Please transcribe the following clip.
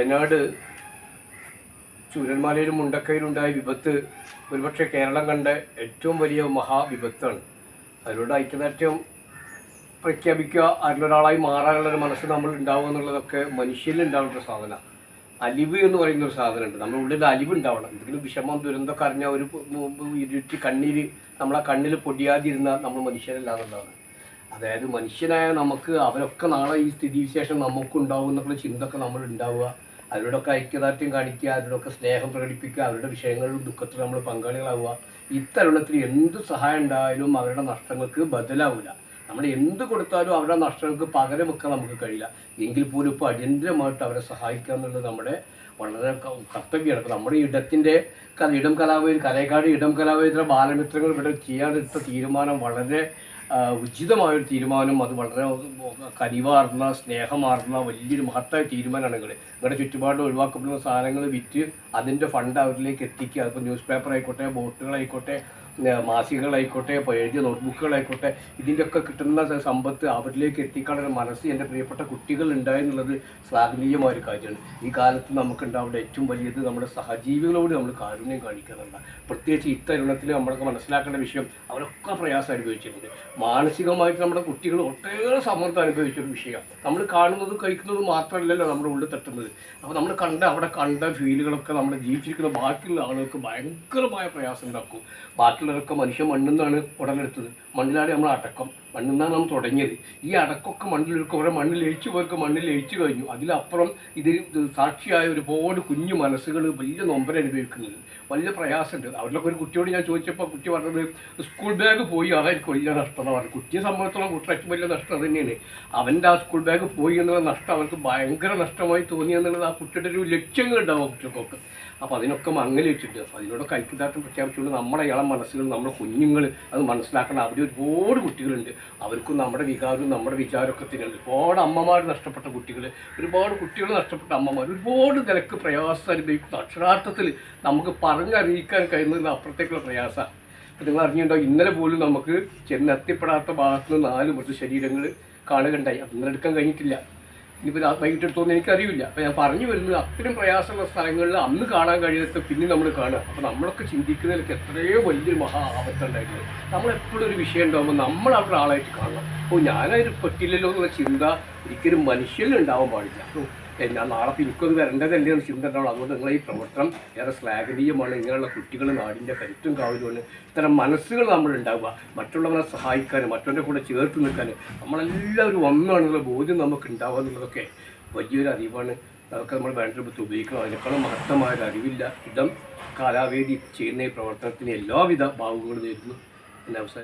വയനാട് ചൂരന്മലയിലും മുണ്ടക്കയിലുണ്ടായ വിപത്ത് ഒരുപക്ഷെ കേരളം കണ്ട ഏറ്റവും വലിയ മഹാവിപത്താണ്. അതിലൂടെ ഐക്യദാർഢ്യം പ്രഖ്യാപിക്കുക, അതിലൊരാളായി മാറാനുള്ളൊരു മനസ്സ് നമ്മൾ ഉണ്ടാവുക എന്നുള്ളതൊക്കെ മനുഷ്യരിൽ ഉണ്ടാവേണ്ട ഒരു സാധനമാണ്. അലിവ് എന്ന് പറയുന്ന ഒരു സാധനമുണ്ട്. നമ്മുടെ ഉള്ളിൽ അലിവ് ഉണ്ടാവണം. എന്തെങ്കിലും വിഷമം ദുരന്തമൊക്കെ അറിഞ്ഞാൽ ഒരു ഇരുട്ടി കണ്ണീര് നമ്മളെ കണ്ണിൽ പൊടിയാതിരുന്നാൽ നമ്മൾ മനുഷ്യരല്ല എന്നുള്ളതാണ്. അതായത് മനുഷ്യനായ നമുക്ക് അവരൊക്കെ നാളെ ഈ സ്ഥിതിവിശേഷം നമുക്കുണ്ടാവും എന്നുള്ള ചിന്തയൊക്കെ നമ്മൾ ഉണ്ടാവുക, അവരോടൊക്കെ ഐക്യദാർഢ്യം കാണിക്കുക, അവരോടൊക്കെ സ്നേഹം പ്രകടിപ്പിക്കുക, അവരുടെ വിഷയങ്ങളിലും ദുഃഖത്തിലും നമ്മൾ പങ്കാളികളാവുക. ഇത്തരുണത്തിൽ എന്ത് സഹായം ഉണ്ടായാലും അവരുടെ നഷ്ടങ്ങൾക്ക് ബദലാവില്ല. നമ്മൾ എന്ത് കൊടുത്താലും അവരുടെ നഷ്ടങ്ങൾക്ക് പകരം വെക്കാൻ നമുക്ക് കഴിയില്ല. എങ്കിൽ പോലും ഇപ്പോൾ അടിയന്തരമായിട്ട് അവരെ സഹായിക്കുക എന്നുള്ളത് നമ്മുടെ വളരെ കർത്തവ്യമാണ്. ഇപ്പോൾ നമ്മുടെ ഇടത്തിൻ്റെ ഇടം കലാവേദി കലയക്കാട് ഇടം കലാവേദിയുടെ ബാലമിത്രങ്ങൾ ഇവിടെ ചെയ്യാനെടുത്ത തീരുമാനം വളരെ ഉചിതമായൊരു തീരുമാനം. അത് വളരെ കനിവാർന്ന സ്നേഹമാർന്ന വലിയൊരു മഹത്തായ തീരുമാനമാണ്. നിങ്ങളുടെ ചുറ്റുപാട് ഒഴിവാക്കപ്പെടുന്ന സാധനങ്ങൾ വിറ്റ് അതിൻ്റെ ഫണ്ട് അവരിലേക്ക് എത്തിക്കുക. അതിപ്പോൾ ന്യൂസ് പേപ്പർ ആയിക്കോട്ടെ, ബോട്ടുകളായിക്കോട്ടെ, മാസികകളായിക്കോട്ടെ, എഴുതിയ നോട്ട്ബുക്കുകളായിക്കോട്ടെ, ഇതിൻ്റെയൊക്കെ കിട്ടുന്ന സമ്പത്ത് അവരിലേക്ക് എത്തിക്കാനുള്ള മനസ്സ് എൻ്റെ പ്രിയപ്പെട്ട കുട്ടികൾ ഉണ്ടായെന്നുള്ളത് ശ്ലാഘനീയമായൊരു കാര്യമാണ്. ഈ കാലത്ത് നമുക്കുണ്ടാവേണ്ട ഏറ്റവും വലിയത് നമ്മുടെ സഹജീവികളോട് നമ്മൾ കാരുണ്യം കാണിക്കുന്നുണ്ട്. പ്രത്യേകിച്ച് ഇത്തരുണത്തിൽ നമ്മളൊക്കെ മനസ്സിലാക്കേണ്ട വിഷയം, അവരൊക്കെ പ്രയാസം അനുഭവിച്ചിട്ടുണ്ട്. മാനസികമായിട്ട് നമ്മുടെ കുട്ടികൾ ഒട്ടേറെ സമ്മർദ്ദം അനുഭവിച്ചൊരു വിഷയമാണ്. നമ്മൾ കാണുന്നതും കഴിക്കുന്നതും മാത്രമല്ലല്ലോ നമ്മുടെ ഉള്ളിൽ തട്ടുന്നത്. അപ്പോൾ നമ്മൾ അവിടെ കണ്ട ഫീലുകളൊക്കെ നമ്മുടെ ജീവിച്ചിരിക്കുന്ന ബാക്കിയുള്ള ആളുകൾക്ക് ഭയങ്കരമായ പ്രയാസം ഉണ്ടാക്കും. ബാക്കിയുള്ളവരൊക്കെ മനുഷ്യൻ മണ്ണിൽ ഉടലെടുത്തത്, മണ്ണിലാണ് നമ്മൾ അടക്കം, മണ്ണിൽ നിന്നാണ് നമ്മൾ തുടങ്ങിയത്. ഈ അടക്കമൊക്കെ മണ്ണിലെടുക്കും, അവരെ മണ്ണിൽ ലയിച്ചു പോർക്ക് മണ്ണിൽ ലയിച്ചു കഴിഞ്ഞു. അതിലപ്പുറം ഇതിൽ സാക്ഷിയായ ഒരുപാട് കുഞ്ഞു മനസ്സുകൾ വലിയ നൊമ്പരം അനുഭവിക്കുന്നത്, വലിയ പ്രയാസമുണ്ട്. അവരിലൊക്കെ ഒരു കുട്ടിയോട് ഞാൻ ചോദിച്ചപ്പോൾ കുട്ടി പറഞ്ഞത് സ്കൂൾ ബാഗ് പോയി അതായിരിക്കും വലിയ നഷ്ടം എന്ന് പറഞ്ഞു. കുട്ടിയെ സംബന്ധിച്ചോളം കുട്ടിക്ക് വലിയ നഷ്ടം തന്നെയാണ്. അവൻ്റെ ആ സ്കൂൾ ബാഗ് പോയി എന്നുള്ള നഷ്ടം അവർക്ക് ഭയങ്കര നഷ്ടമായി തോന്നി എന്നുള്ളത് ആ കുട്ടിയുടെ ഒരു ലക്ഷ്യങ്ങൾ ഉണ്ടാവും കുട്ടികൾക്കൊക്കെ. അപ്പോൾ അതിനൊക്കെ മങ്ങൽ വെച്ചിട്ട് അതിനോടൊക്കെ ഐക്യദാർഢ്യം പ്രഖ്യാപിച്ചുകൊണ്ട് നമ്മുടെ ഇളം മനസ്സുകൾ, നമ്മുടെ കുഞ്ഞുങ്ങൾ അത് മനസ്സിലാക്കണം. അവിടെ ഒരുപാട് കുട്ടികളുണ്ട്, അവർക്കും നമ്മുടെ വികാരവും നമ്മുടെ വിചാരമൊക്കെ തന്നെയുണ്ട്. ഒരുപാട് അമ്മമാർ നഷ്ടപ്പെട്ട കുട്ടികൾ, ഒരുപാട് കുട്ടികൾ നഷ്ടപ്പെട്ട അമ്മമാർ, ഒരുപാട് നിലക്ക് പ്രയാസം അനുഭവിക്കുന്ന, അക്ഷരാർത്ഥത്തിൽ നമുക്ക് പറഞ്ഞറിയിക്കാൻ കഴിയുന്നതിന് അപ്പുറത്തേക്കുള്ള പ്രയാസമാണ്. അപ്പോൾ നിങ്ങൾ അറിഞ്ഞിട്ടുണ്ടോ, ഇന്നലെ പോലും നമുക്ക് ചെന്നെത്തിപ്പെടാത്ത ഭാഗത്ത് നിന്ന് 4 മൃതശരീരങ്ങൾ കാണുകയുണ്ടായി. അത് ഇന്നലെ എടുക്കാൻ കഴിഞ്ഞിട്ടില്ല. ഇനിയിപ്പോൾ വൈകിട്ട് എടുത്തോന്ന് എനിക്കറിയില്ല. അപ്പോൾ ഞാൻ പറഞ്ഞു വരുന്നത്, അത്രയും പ്രയാസമുള്ള സ്ഥലങ്ങളിൽ അന്ന് കാണാൻ കഴിയാത്ത പിന്നെ നമ്മൾ കാണുക. അപ്പോൾ നമ്മളൊക്കെ ചിന്തിക്കുന്നതിലേക്ക് എത്രയോ വലിയൊരു മഹാ ആപത്തുണ്ടായിരുന്നു. നമ്മളെപ്പോഴും ഒരു വിഷയം ഉണ്ടാകുമ്പോൾ നമ്മൾ അവിടെ ആളായിട്ട് കാണണം. അപ്പോൾ ഞാനതിന് പറ്റില്ലല്ലോ എന്നുള്ള ചിന്ത ഒരിക്കലും മനുഷ്യരിൽ ഉണ്ടാവാൻ പാടില്ല. അപ്പോൾ ഞാൻ നാളെ എനിക്കത് വരേണ്ടതല്ലേ എന്ന് ചിന്ത ഉണ്ടാവണം. അതുകൊണ്ട് നിങ്ങളെ ഈ പ്രവർത്തനം ഏറെ ശ്ലാഘനീയമാണ്. ഇങ്ങനെയുള്ള കുട്ടികൾ നാടിൻ്റെ കരുത്തും കാവലുമാണ്. ഇത്തരം മനസ്സുകൾ നമ്മളുണ്ടാവുക, മറ്റുള്ളവരെ സഹായിക്കാനും മറ്റവൻ്റെ കൂടെ ചേർത്ത് നിൽക്കാനും നമ്മളെല്ലാവരും ഒന്നാണെന്നുള്ള ബോധ്യം നമുക്ക് ഉണ്ടാവുക എന്നുള്ളതൊക്കെ വലിയൊരു അറിവാണ്. അതൊക്കെ നമ്മൾ വേണ്ട രൂപത്തിൽ ഉപയോഗിക്കണം. അതിനേക്കാളും മഹത്തമായൊരു അറിവില്ല. ഇടം കാലാവേദി ചെയ്യുന്ന ഈ പ്രവർത്തനത്തിന് എല്ലാവിധ ഭാവുകളും നേരുന്നു. എന്നെ അവസാനം